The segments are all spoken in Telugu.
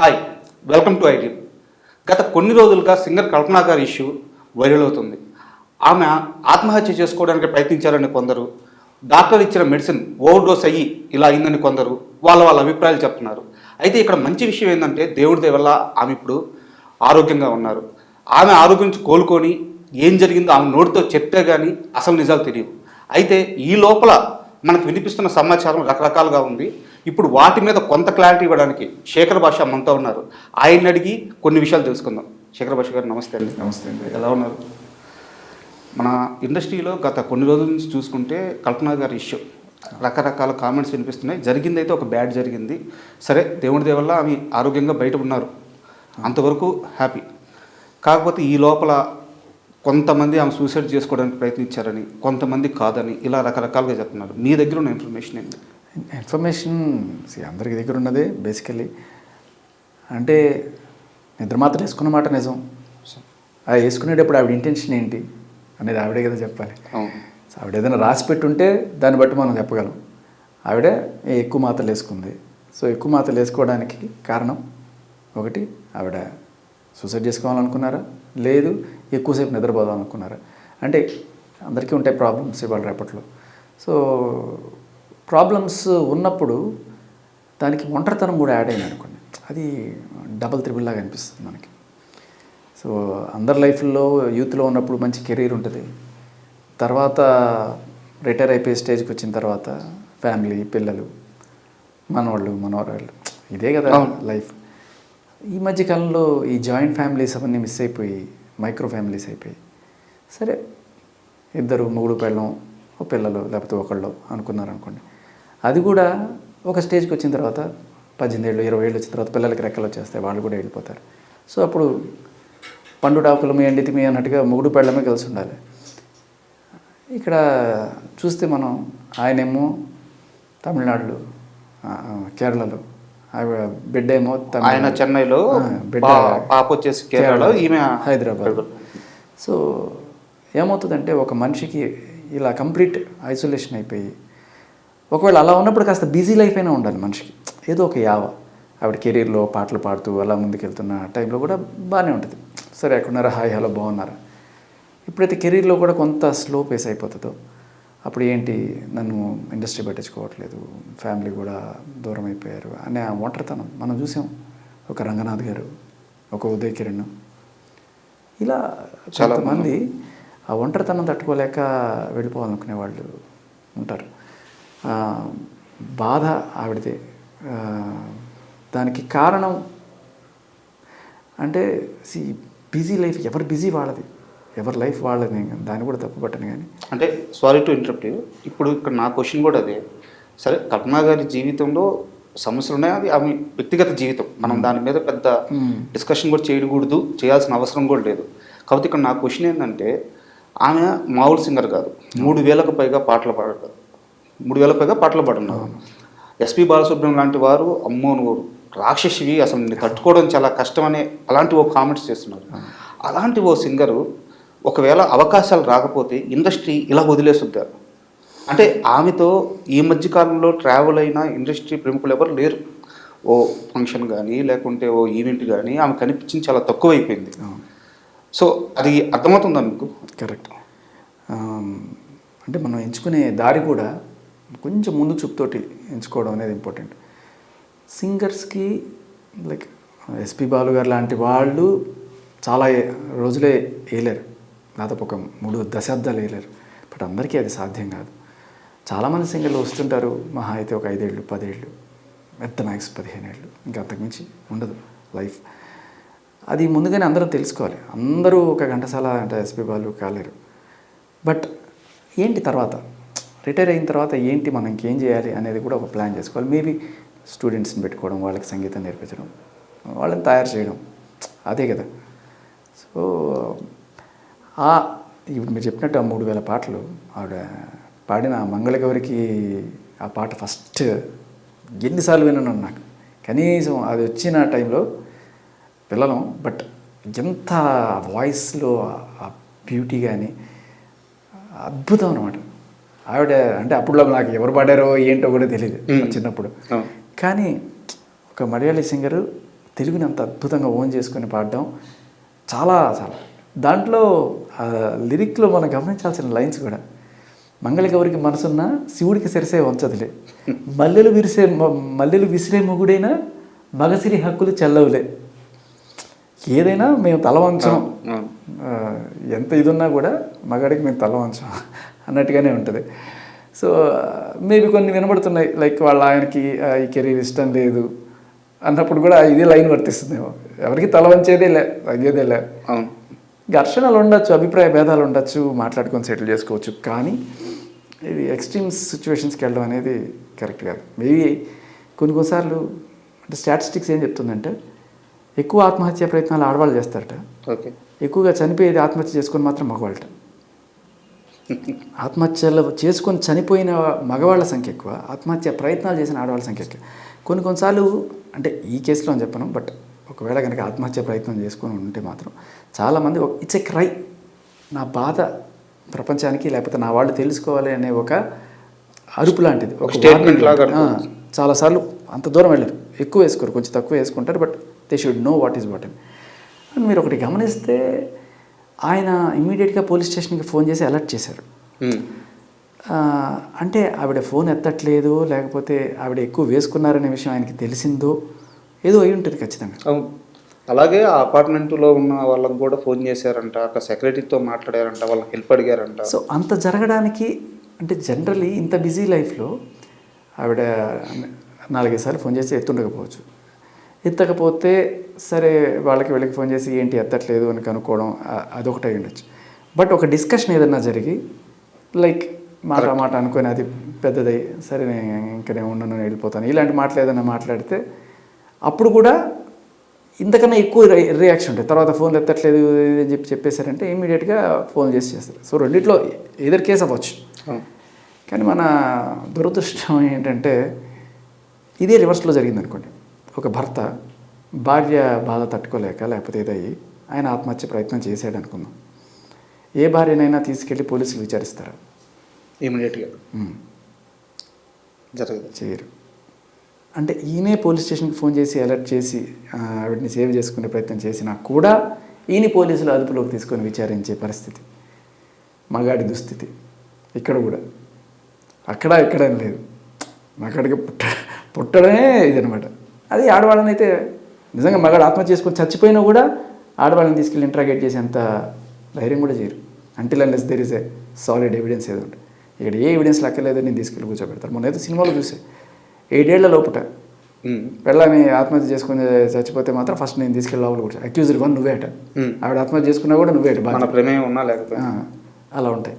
Hi, welcome to IT. గత కొన్ని రోజులుగా సింగర్ కల్పనా గారి ఇష్యూ వైరల్ అవుతుంది. ఆమె ఆత్మహత్య చేసుకోవడానికి ప్రయత్నించారని కొందరు, డాక్టర్ ఇచ్చిన మెడిసిన్ ఓవర్ డోస్ అయ్యి ఇలా అయిందని కొందరు వాళ్ళ అభిప్రాయాలు చెప్తున్నారు. అయితే ఇక్కడ మంచి విషయం ఏంటంటే దేవుడి దయ వల్ల ఆమె ఇప్పుడు ఆరోగ్యంగా ఉన్నారు. ఆమె ఆరోగ్యం నుంచి కోలుకొని ఏం జరిగిందో ఆమె నోటితో చెప్తే కానీ అసలు నిజాలు తెలియవు. అయితే ఈ లోపల మనకు వినిపిస్తున్న సమాచారం రకరకాలుగా ఉంది. ఇప్పుడు వాటి మీద కొంత క్లారిటీ ఇవ్వడానికి శేఖర్ భాష మనతో ఉన్నారు. ఆయన్ని అడిగి కొన్ని విషయాలు తెలుసుకుందాం. శేఖర్ భాష గారు నమస్తే అండి. నమస్తే అండి. ఎలా ఉన్నారు? మన ఇండస్ట్రీలో గత కొన్ని రోజుల నుంచి చూసుకుంటే కల్పనా గారి ఇష్యూ రకరకాల కామెంట్స్ వినిపిస్తున్నాయి. జరిగిందైతే ఒక బ్యాడ్ జరిగింది. సరే, దేవుడి దయ వల్ల ఆమె ఆరోగ్యంగా బయట ఉన్నారు, అంతవరకు హ్యాపీ. కాకపోతే ఈ లోపల కొంతమంది ఆమె సూసైడ్ చేసుకోవడానికి ప్రయత్నించారని, కొంతమంది కాదని, ఇలా రకరకాలుగా చెప్తున్నారు. మీ దగ్గర ఉన్న ఇన్ఫర్మేషన్ ఏంటి? ఇన్ఫర్మేషన్ అందరికి దగ్గర ఉన్నదే బేసికలీ. అంటే నిద్ర మాత్రం వేసుకున్న మాట నిజం. ఆ వేసుకునేటప్పుడు ఆవిడ ఇంటెన్షన్ ఏంటి అనేది ఆవిడే కదా చెప్పాలి. సో ఆవిడ ఏదైనా రాసి పెట్టుంటే దాన్ని బట్టి మనం చెప్పగలం. ఆవిడ ఎక్కువ మాత్రలు వేసుకుంది. సో ఎక్కువ మాత్రలు వేసుకోవడానికి కారణం ఒకటి, ఆవిడ సూసైడ్ చేసుకోవాలనుకున్నారా, లేదు ఎక్కువసేపు నిద్రపోదాం అనుకున్నారా. అంటే అందరికీ ఉంటాయి ప్రాబ్లమ్స్ ఇవాళ రేపట్లో. సో ప్రాబ్లమ్స్ ఉన్నప్పుడు దానికి ఒంటరితనం కూడా యాడ్ అయింది అనుకోండి, అది డబల్ త్రిబుల్ లాగా అనిపిస్తుంది మనకి. సో అందరి లైఫ్లో యూత్లో ఉన్నప్పుడు మంచి కెరీర్ ఉంటుంది. తర్వాత రిటైర్ అయిపోయే స్టేజ్కి వచ్చిన తర్వాత ఫ్యామిలీ, పిల్లలు, మనవాళ్ళు, మనవరాళ్ళు, ఇదే కదా లైఫ్. ఈ మధ్యకాలంలో ఈ జాయింట్ ఫ్యామిలీస్ అవన్నీ మిస్ అయిపోయి మైక్రో ఫ్యామిలీస్ అయిపోయి, సరే ఇద్దరు మొగుడు పెళ్ళం, ఓ పిల్లలు లేకపోతే ఒకళ్ళు అనుకున్నారనుకోండి, అది కూడా ఒక స్టేజ్కి వచ్చిన తర్వాత 18 ఏళ్ళు 20 ఏళ్ళు వచ్చిన తర్వాత పిల్లలకి రెక్కలు వచ్చేస్తాయి, వాళ్ళు కూడా వెళ్ళిపోతారు. సో అప్పుడు పండు డాకులమి ఎండితిమి అన్నట్టుగా మొగుడు పెళ్ళమే కలిసి ఉండాలి. ఇక్కడ చూస్తే మనం ఆయనేమో తమిళనాడులో, కేరళలో, బిడ్డ ఏమో ఆయన చెన్నైలో, బిడ్డ పాప వచ్చేసి కేరళలో, ఈమె హైదరాబాద్. సో ఏమవుతుందంటే ఒక మనిషికి ఇలా కంప్లీట్ ఐసోలేషన్ అయిపోయి, ఒకవేళ అలా ఉన్నప్పుడు కాస్త బిజీ లైఫ్ అయినా ఉండాలి మనిషికి, ఏదో ఒక యావ. ఆవిడ కెరీర్లో పాటలు పాడుతూ అలా ముందుకెళ్తున్న టైంలో కూడా బాగానే ఉంటుంది. సరే ఎక్కడున్నారా, హాయ్ హలో బాగున్నారా. ఇప్పుడైతే కెరీర్లో కూడా కొంత స్లో పేస్ అయిపోతుందో అప్పుడు ఏంటి, నన్ను ఇండస్ట్రీ పట్టించుకోవట్లేదు, ఫ్యామిలీ కూడా దూరం అయిపోయారు అనే ఆ ఒంటరితనం మనం చూసాం. ఒక రంగనాథ్ గారు, ఒక ఉదయ్ కిరణ్, ఇలా చాలామంది ఆ ఒంటరితనం తట్టుకోలేక వెళ్ళిపోవాలనుకునే వాళ్ళు ఉంటారు. బాధ ఆవిడదే. దానికి కారణం అంటే బిజీ లైఫ్, ఎవరు బిజీ వాళ్ళది, ఎవరి లైఫ్ వాళ్ళని, దాన్ని కూడా తప్పు పట్టను. కానీ అంటే సారీ టు ఇంటరప్ట్ యూ, ఇప్పుడు ఇక్కడ నా క్వశ్చన్ కూడా అదే. సరే, కల్పనా గారి జీవితంలో సమస్యలు ఉన్నాయి, అది ఆమె వ్యక్తిగత జీవితం, మనం దాని మీద పెద్ద డిస్కషన్ కూడా చేయకూడదు, చేయాల్సిన అవసరం కూడా లేదు. కాబట్టి ఇక్కడ నా క్వశ్చన్ ఏంటంటే, ఆమె మామూలు సింగర్ కాదు, 3,000కు పైగా పాటలు పాడారు, 3,000 పైగా పాటలు పాడున్నారు. ఎస్పి బాలసుబ్రహ్మణ్యం లాంటి వారు అమ్మో నువ్వు రాక్షసివి, అసలు నేను తట్టుకోవడం చాలా కష్టమనే అలాంటి ఓ కామెంట్స్ చేస్తున్నారు. అలాంటి ఓ సింగరు ఒకవేళ అవకాశాలు రాకపోతే ఇండస్ట్రీ ఇలా వదిలేస్తుంటారు. అంటే ఆమెతో ఈ మధ్యకాలంలో ట్రావెల్ అయిన ఇండస్ట్రీ ప్రముఖులు ఎవరు లేరు. ఓ ఫంక్షన్ కానీ లేకుంటే ఓ ఈవెంట్ కానీ ఆమె కనిపించింది చాలా తక్కువైపోయింది. సో అది అర్థమవుతుందా మీకు? కరెక్ట్. అంటే మనం ఎంచుకునే దారి కూడా కొంచెం ముందు చూపుతోటి ఎంచుకోవడం అనేది ఇంపార్టెంట్. సింగర్స్కి లైక్ ఎస్పి బాలు గారు లాంటి వాళ్ళు చాలా రోజులే వేయలేరు, దాదాపు ఒక 3 దశాబ్దాలు వేయలేరు. బట్ అందరికీ అది సాధ్యం కాదు. చాలామంది సింగర్లు వస్తుంటారు, మహా అయితే ఒక 5 ఏళ్ళు 10 ఏళ్ళు, ఎంత మ్యాక్స్ 15 ఏళ్ళు, ఇంకా అంతకుమించి ఉండదు లైఫ్. అది ముందుగానే అందరూ తెలుసుకోవాలి. అందరూ ఒక ఘంటసాల అంటే ఎస్పి బాలు కాలేరు. బట్ ఏంటి తర్వాత, రిటైర్ అయిన తర్వాత ఏంటి, మనం ఇంకేం చేయాలి అనేది కూడా ఒక ప్లాన్ చేసుకోవాలి. మేబీ స్టూడెంట్స్ని పెట్టుకోవడం, వాళ్ళకి సంగీతం నేర్పించడం, వాళ్ళని తయారు చేయడం, అదే కదా. సో ఇప్పుడు మీరు చెప్పినట్టు ఆ 3,000 పాటలు ఆవిడ పాడిన మంగళగౌరికి, ఆ పాట ఫస్ట్ ఎన్నిసార్లు విన్నాను నాకు, కనీసం అది వచ్చిన టైంలో పిల్లలం. బట్ ఎంత వాయిస్లో ఆ బ్యూటీ కానీ అద్భుతం అన్నమాట. ఆవిడ అంటే అప్పుడు నాకు ఎవరు పాడారో ఏంటో కూడా తెలియదు చిన్నప్పుడు. కానీ ఒక మలయాళీ సింగరు తెలుగుని అంత అద్భుతంగా ఓన్ చేసుకొని పాడడం చాలా చాలా దాంట్లో లిరిక్లో మనం గమనించాల్సిన లైన్స్ కూడా మంగళ గౌరికి మనసున్న శివుడికి సరిసే వంచదులే మల్లెలు విసిరే మొగుడైనా మగసిరి హక్కులు చెల్లవులే. ఏదైనా మేము తల వంచం, ఎంత ఇది ఉన్నా కూడా మగాడికి మేము తల వంచం అన్నట్టుగానే ఉంటుంది. సో మేబీ కొన్ని వినబడుతున్నాయి లైక్ వాళ్ళ ఆయనకి ఈ కెరీర్ ఇష్టం లేదు అన్నప్పుడు కూడా ఇదే లైన్ వర్తిస్తుందేమో. ఎవరికి తల వంచేదేలే, తగ్గేదేలే. ఘర్షణలు ఉండొచ్చు, అభిప్రాయ భేదాలు ఉండొచ్చు, మాట్లాడుకొని సెటిల్ చేసుకోవచ్చు. కానీ ఇది ఎక్స్ట్రీమ్ సిచ్యువేషన్స్కి వెళ్ళడం అనేది కరెక్ట్ కాదు. మేబీ కొన్నిసార్లు అంటే స్టాటిస్టిక్స్ ఏం చెప్తుందంటే ఎక్కువ ఆత్మహత్య ప్రయత్నాలు ఆడవాళ్ళు చేస్తారట, ఎక్కువగా చనిపోయేది ఆత్మహత్య చేసుకొని మాత్రం మగవాళ్ళట. ఆత్మహత్యలు చేసుకొని చనిపోయిన మగవాళ్ళ సంఖ్య ఎక్కువ, ఆత్మహత్య ప్రయత్నాలు చేసిన ఆడవాళ్ళ సంఖ్య ఎక్కువ. కొన్నిసార్లు అంటే ఈ కేసులో అని చెప్పను, బట్ ఒకవేళ కనుక ఆత్మహత్య ప్రయత్నం చేసుకొని ఉంటే మాత్రం చాలామంది ఇట్స్ ఏ క్రై, నా బాధ ప్రపంచానికి లేకపోతే నా వాళ్ళు తెలుసుకోవాలి అనే ఒక అరుపు లాంటిది, ఒక స్టేట్మెంట్ లాగా. చాలాసార్లు అంత దూరం వెళ్ళరు, ఎక్కువ వేసుకోరు, కొంచెం తక్కువ వేసుకుంటారు, but they should know what is what అని మీరు ఒకటి గమనిస్తే ఆయన ఇమ్మీడియట్గా పోలీస్ స్టేషన్కి ఫోన్ చేసి అలర్ట్ చేశారు. అంటే ఆవిడ ఫోన్ ఎత్తట్లేదు, లేకపోతే ఆవిడ ఎక్కువ వేసుకున్నారనే విషయం ఆయనకి తెలిసిందో ఏదో అయి ఉంటుంది ఖచ్చితంగా. అలాగే ఆ అపార్ట్మెంట్లో ఉన్న వాళ్ళకి కూడా ఫోన్ చేశారంట, అక్కడ సెక్రటరీతో మాట్లాడారంట, వాళ్ళకి హెల్ప్ అడిగారంట. సో అంత జరగడానికి అంటే జనరల్లీ ఇంత బిజీ లైఫ్లో ఆవిడ 4-5 సార్లు ఫోన్ చేసి ఎత్తుండకపోవచ్చు. ఎత్తకపోతే సరే వాళ్ళకి వీళ్ళకి ఫోన్ చేసి ఏంటి ఎత్తట్లేదు అని కనుక్కోవడం అదొకటి అయి ఉండొచ్చు. బట్ ఒక డిస్కషన్ ఏదన్నా జరిగి లైక్ మాట అనుకొని అది పెద్దదై సరే ఇంకా నేను ఉండను వెళ్ళిపోతాను ఇలాంటి మాటలు ఏదైనా మాట్లాడితే అప్పుడు కూడా ఇంతకన్నా ఎక్కువ రియాక్షన్ ఉంటుంది. తర్వాత ఫోన్లు ఎత్తట్లేదు అని చెప్పేశారంటే ఇమీడియట్గా ఫోన్ చేస్తారు. సో రెండిట్లో ఏదర్ కేసు అవ్వచ్చు. కానీ మన దురదృష్టం ఏంటంటే ఇదే రివర్స్లో జరిగింది అనుకోండి. ఒక భర్త భార్య బాధ తట్టుకోలేక లేకపోతే ఏదయ్యి ఆయన ఆత్మహత్య ప్రయత్నం చేశాడు అనుకుందాం. ఏ భార్యనైనా తీసుకెళ్ళి పోలీసులు విచారిస్తారా? ఇమీడియట్గా జరగదు, చేయరు. అంటే ఈయనే పోలీస్ స్టేషన్కి ఫోన్ చేసి అలర్ట్ చేసి ఆవిడని సేవ్ చేసుకునే ప్రయత్నం చేసినా కూడా ఈయన పోలీసులు అదుపులోకి తీసుకొని విచారించే పరిస్థితి మగాడి దుస్థితి ఇక్కడ కూడా. అక్కడ ఎక్కడేం లేదు, మగాడికి పుట్టడమే ఇదనమాట. అది ఆడవాళ్ళని అయితే నిజంగా మగాడు ఆత్మహత్య చేసుకొని చచ్చిపోయినా కూడా ఆడవాళ్ళని తీసుకెళ్ళి ఇంట్రాగేట్ చేసేంత ధైర్యం కూడా చేయరు. Until unless there is a solid evidence ఏదో ఉంటుంది. ఇక్కడ ఏ ఎవిడెన్స్ లెక్కలేదు, నేను తీసుకెళ్ళి కూర్చోబెడతారు. మొన్న అయితే సినిమాలో చూసే 7 ఏళ్ల లోపట పెళ్ళని ఆత్మహత్య చేసుకుని చచ్చిపోతే మాత్రం ఫస్ట్ నేను తీసుకెళ్ళి లోపల కూర్చో, అక్యూజ్డ్ 1 నువ్వే అట, ఆవిడ ఆత్మహత్య చేసుకున్నా కూడా నువ్వే అట, మన ప్రమేయం ఉన్నా లేకపోతే అలా ఉంటాయి.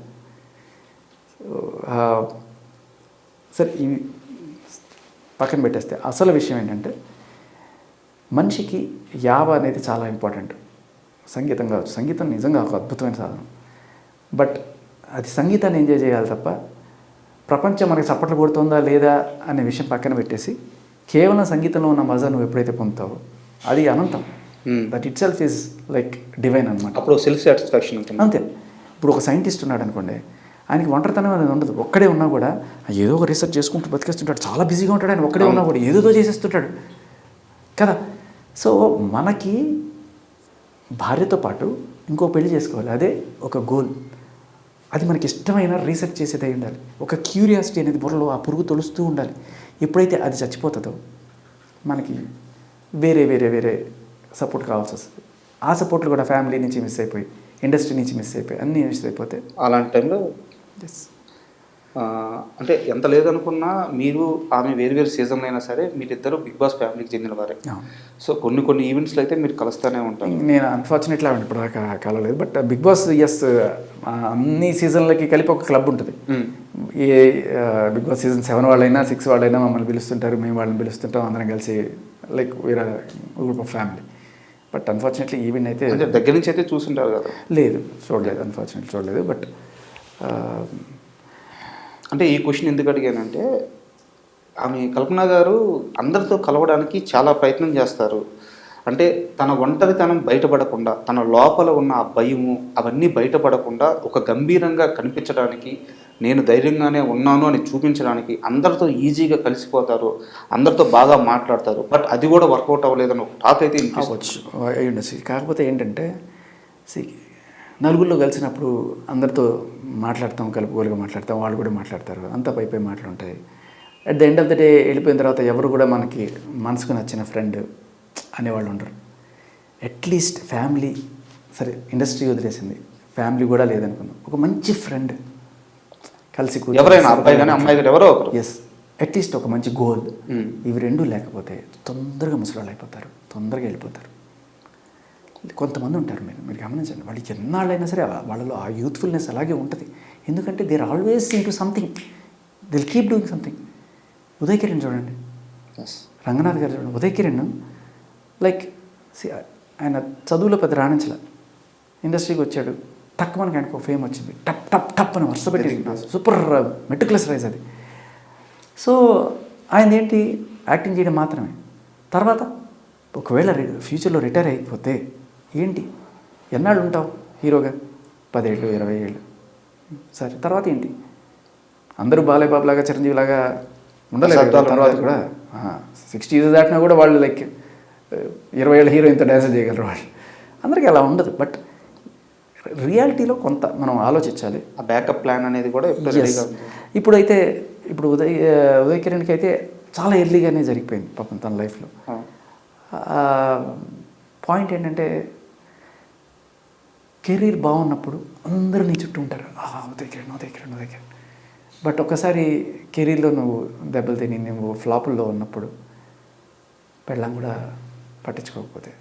సరే ఇవి పక్కన పెట్టేస్తే అసలు విషయం ఏంటంటే మనిషికి యావ అనేది చాలా ఇంపార్టెంట్. సంగీతం కావచ్చు, సంగీతం నిజంగా ఒక అద్భుతమైన సాధనం. బట్ అది సంగీతాన్ని ఎంజాయ్ చేయాలి తప్ప ప్రపంచం మనకి చప్పట్లు కొడుతుందా లేదా అనే విషయం పక్కన పెట్టేసి కేవలం సంగీతంలో ఉన్న మజా నువ్వు ఎప్పుడైతే పొందుతావో అది అనంతం. That it self is like divine అనమాట. అప్పుడు సెల్ఫ్ సాటిస్ఫాక్షన్ ఉంటుంది. అంతే. ఇప్పుడు ఒక సైంటిస్ట్ ఉన్నాడు అనుకోండి, ఆయనకి ఒంటరితనం అనేది ఉండదు. ఒక్కడే ఉన్నా కూడా ఏదో ఒక రీసెర్చ్ చేసుకుంటూ బతికేస్తుంటాడు, చాలా బిజీగా ఉంటాడు. ఆయన ఒక్కడే ఉన్నా కూడా ఏదేదో చేసేస్తుంటాడు కదా. సో మనకి భార్యతో పాటు ఇంకో పెళ్లి చేసుకోవాలి, అదే ఒక గోల్. అది మనకి ఇష్టమైన రీసెర్చ్ చేసేది అయి ఉండాలి. ఒక క్యూరియాసిటీ అనేది బుర్రలో ఆ పురుగు తొలుస్తూ ఉండాలి. ఎప్పుడైతే అది చచ్చిపోతుందో మనకి వేరే వేరే వేరే సపోర్ట్ కావాల్సి వస్తుంది. ఆ సపోర్ట్లు కూడా ఫ్యామిలీ నుంచి మిస్ అయిపోయి, ఇండస్ట్రీ నుంచి మిస్ అయిపోయి, అన్నీ మిస్ అయిపోతే అలాంటి టైంలో అంటే ఎంత లేదనుకున్నా మీరు ఆమె వేరు వేరు సీజన్లో అయినా సరే మీరిద్దరు బిగ్ బాస్ ఫ్యామిలీకి చెందిన వారే. సో కొన్ని ఈవెంట్స్లో అయితే మీరు కలుస్తూనే ఉంటారు. నేను అన్ఫార్చునేట్లీ ఆవిడ ఇప్పుడు దాకా కలవలేదు. బట్ బిగ్ బాస్ ఎస్ అన్ని సీజన్లకి కలిపి ఒక క్లబ్ ఉంటుంది. ఏ బిగ్ బాస్ సీజన్ 7 వాళ్ళైనా 6 వాళ్ళైనా మమ్మల్ని పిలుస్తుంటారు, మేము వాళ్ళని పిలుస్తుంటాం, అందరం కలిసి like we are group of family. But unfortunately event అయితే దగ్గర నుంచి అయితే చూస్తుంటారు కదా? లేదు, చూడలేదు, అన్ఫార్చునేట్లీ చూడలేదు. బట్ అంటే ఈ క్వశ్చన్ ఎందుకు అడిగానంటే ఆమె కల్పన గారు అందరితో కలవడానికి చాలా ప్రయత్నం చేస్తారు. అంటే తన ఒంటరితనం బయటపడకుండా, తన లోపల ఉన్న ఆ భయము అవన్నీ బయటపడకుండా ఒక గంభీరంగా కనిపించడానికి, నేను ధైర్యంగానే ఉన్నాను అని చూపించడానికి అందరితో ఈజీగా కలిసిపోతారు, అందరితో బాగా మాట్లాడతారు. బట్ అది కూడా వర్కౌట్ అవ్వలేదని ఒక టాక్ అయితే అవ్వచ్చు, అయ్యుండొచ్చు. కాకపోతే ఏంటంటే నలుగురిలో కలిసినప్పుడు అందరితో మాట్లాడతాం, కలుపుకోలుగా మాట్లాడతాం, వాళ్ళు కూడా మాట్లాడతారు, అంతా పై మాటలు ఉంటాయి. At the end of the day వెళ్ళిపోయిన తర్వాత ఎవరు కూడా మనకి మనసుకు నచ్చిన ఫ్రెండ్ అనేవాళ్ళు ఉండరు. అట్లీస్ట్ ఫ్యామిలీ, సరే ఇండస్ట్రీ వదిలేసింది, ఫ్యామిలీ కూడా లేదనుకున్నాం, ఒక మంచి ఫ్రెండ్ కలిసి ఎవరైనా అబ్బాయి కానీ అమ్మాయి కానీ ఎవరో ఒకరు, ఎస్, అట్లీస్ట్ ఒక మంచి గోల్, ఇవి రెండూ లేకపోతే తొందరగా ముసలాళ్ళు అయిపోతారు, తొందరగా వెళ్ళిపోతారు. కొంతమంది ఉంటారు, మీరు గమనించండి, వాళ్ళకి ఎన్నాళ్ళైనా సరే వాళ్ళలో ఆ యూత్ఫుల్నెస్ అలాగే ఉంటుంది. ఎందుకంటే they are always into something, they'll keep doing something. Uday Kiran చూడండి, రంగనాథ్ గారు చూడండి. ఉదయ్ కిరణ్ లైక్ ఆయన చదువులో పెద్ద రాణించలే, ఇండస్ట్రీకి వచ్చాడు, తక్కువ మనకి ఆయనకు ఫేమ్ వచ్చింది, టప్ టప్ టప్ అని వరుస పెట్టి సూపర్ మెటిక్యులస్ రైజ్ అది. సో ఆయన ఏంటి, యాక్టింగ్ చేయడం మాత్రమే. తర్వాత ఒకవేళ ఫ్యూచర్లో రిటైర్ అయిపోతే ఏంటి, ఎన్నాళ్ళు ఉంటావు హీరోగా? 10 ఏళ్ళు 20 ఏళ్ళు, సరే తర్వాత ఏంటి? అందరూ బాలయ్య బాబు లాగా చిరంజీవి లాగా ఉండలేదు. తర్వాత కూడా 60 years దాటినా కూడా వాళ్ళు లైక్ 20 ఏళ్ళ హీరోయిన్తో డ్యాన్స్ చేయగలరు వాళ్ళు. అందరికీ అలా ఉండదు. బట్ రియాలిటీలో కొంత మనం ఆలోచించాలి. ఆ బ్యాకప్ ప్లాన్ అనేది కూడా ఇప్పుడైతే ఇప్పుడు ఉదయ్ కిరణ్కి అయితే చాలా ఎర్లీగానే జరిగిపోయింది పాపం తన లైఫ్లో. పాయింట్ ఏంటంటే కెరీర్ బాగున్నప్పుడు అందరూ నీ చుట్టూ ఉంటారు, ఉదయ్ కిరణ్ ఉదయ్ కిరణ్ ఉదయ్ కిరణ్. బట్ ఒక్కసారి కెరీర్లో నువ్వు దెబ్బలు తిని నువ్వు ఫ్లాపుల్లో ఉన్నప్పుడు పెళ్ళం కూడా పట్టించుకోకపోతే.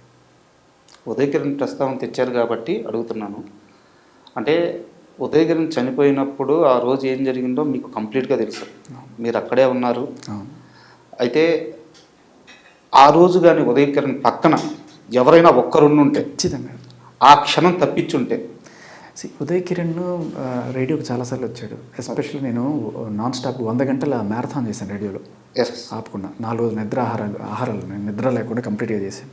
ఉదయ్ కిరణ్ ప్రస్తావన తెచ్చారు కాబట్టి అడుగుతున్నాను. అంటే ఉదయ్ కిరణ్ చనిపోయినప్పుడు ఆ రోజు ఏం జరిగిందో మీకు కంప్లీట్గా తెలుసు, మీరు అక్కడే ఉన్నారు. అయితే ఆ రోజు కానీ ఉదయ్ కిరణ్ పక్కన ఎవరైనా ఒక్కరుండుంటే, ఖచ్చితంగా ఆ క్షణం తప్పించుంటే. ఉదయ్ కిరణ్ రేడియోకి చాలాసార్లు వచ్చాడు. ఎస్పెషల్లీ నేను నాన్ స్టాప్ 100 గంటల మ్యారథాన్ చేశాను రేడియోలో, ఆపకుండా 4 రోజులు ఆహారాలు నేను నిద్ర లేకుండా కంప్లీట్గా చేశాను.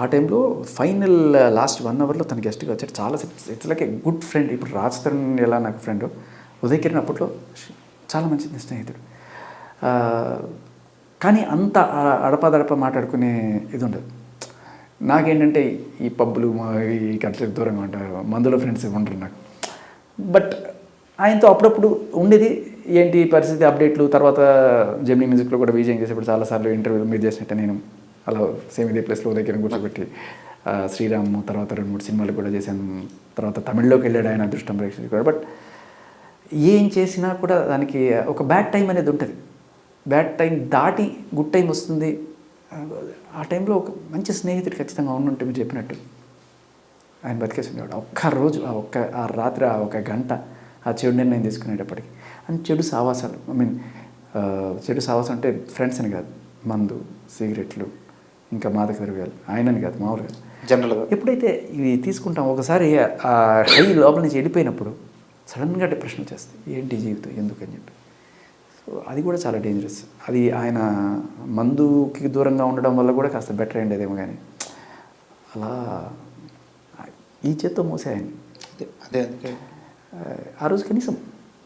ఆ టైంలో ఫైనల్ లాస్ట్ 1 అవర్లో తన గెస్ట్గా వచ్చాడు. చాలా it's like a good friend. ఇప్పుడు రాజ్ తరుణ్ ఎలా నాకు ఫ్రెండ్, ఉదయ్ కిరణ్ అప్పట్లో చాలా మంచి స్నేహితుడు. కానీ అంత అడపదడప మాట్లాడుకునే ఇది ఉండదు. నాకేంటంటే ఈ పబ్బులు ఈ కట్లకి దూరంగా ఉంటారు, మందులో ఫ్రెండ్స్ ఉండరు నాకు. బట్ ఆయనతో అప్పుడప్పుడు ఉండేది. ఏంటి పరిస్థితి అప్డేట్లు. తర్వాత జెమినీ మ్యూజిక్లో కూడా విజయం చేసేప్పుడు చాలాసార్లు ఇంటర్వ్యూలు మీరు చేసినట్టే నేను అలా సేమ్ ఇదే ప్లేస్లో ఉదయ్ కిరణ్ కూర్చోబెట్టి శ్రీరామ్ తర్వాత 2-3 సినిమాలు కూడా చేశాను. తర్వాత తమిళ్లోకి వెళ్ళాడు ఆయన, అదృష్టం ప్రేక్షకులు కూడా. బట్ ఏం చేసినా కూడా దానికి ఒక బ్యాడ్ టైం అనేది ఉంటుంది. బ్యాడ్ టైం దాటి గుడ్ టైం వస్తుంది. ఆ టైంలో ఒక మంచి స్నేహితుడు ఖచ్చితంగా ఉండుంటే మీరు చెప్పినట్టు ఆయన బతికేసి ఉండేవాడు. ఒక్కరోజు ఆ రాత్రి ఒక గంట ఆ చెడు నిర్ణయం తీసుకునేటప్పటికి. అండ్ చెడు సావాసాలు, చెడు సావాసం అంటే ఫ్రెండ్స్ అని కాదు, మందు సిగరెట్లు ఇంకా మాదక ద్రవ్యాలు, ఆయనని కాదు మామూలుగా జనరల్గా ఎప్పుడైతే ఇవి తీసుకుంటాం ఒకసారి ఆ హై లోపల నుంచి వెళ్ళిపోయినప్పుడు సడన్గా డిప్రెషన్ వచ్చేస్తుంది. ఏంటి జీవితం ఎందుకని చెప్పి. సో అది కూడా చాలా డేంజరస్. అది ఆయన మందుకి దూరంగా ఉండడం వల్ల కూడా కాస్త బెటర్ అయ్యేదేమో. కానీ అలా ఈ చేత్తో మోసే ఆయన. అదే ఆ రోజు కనీసం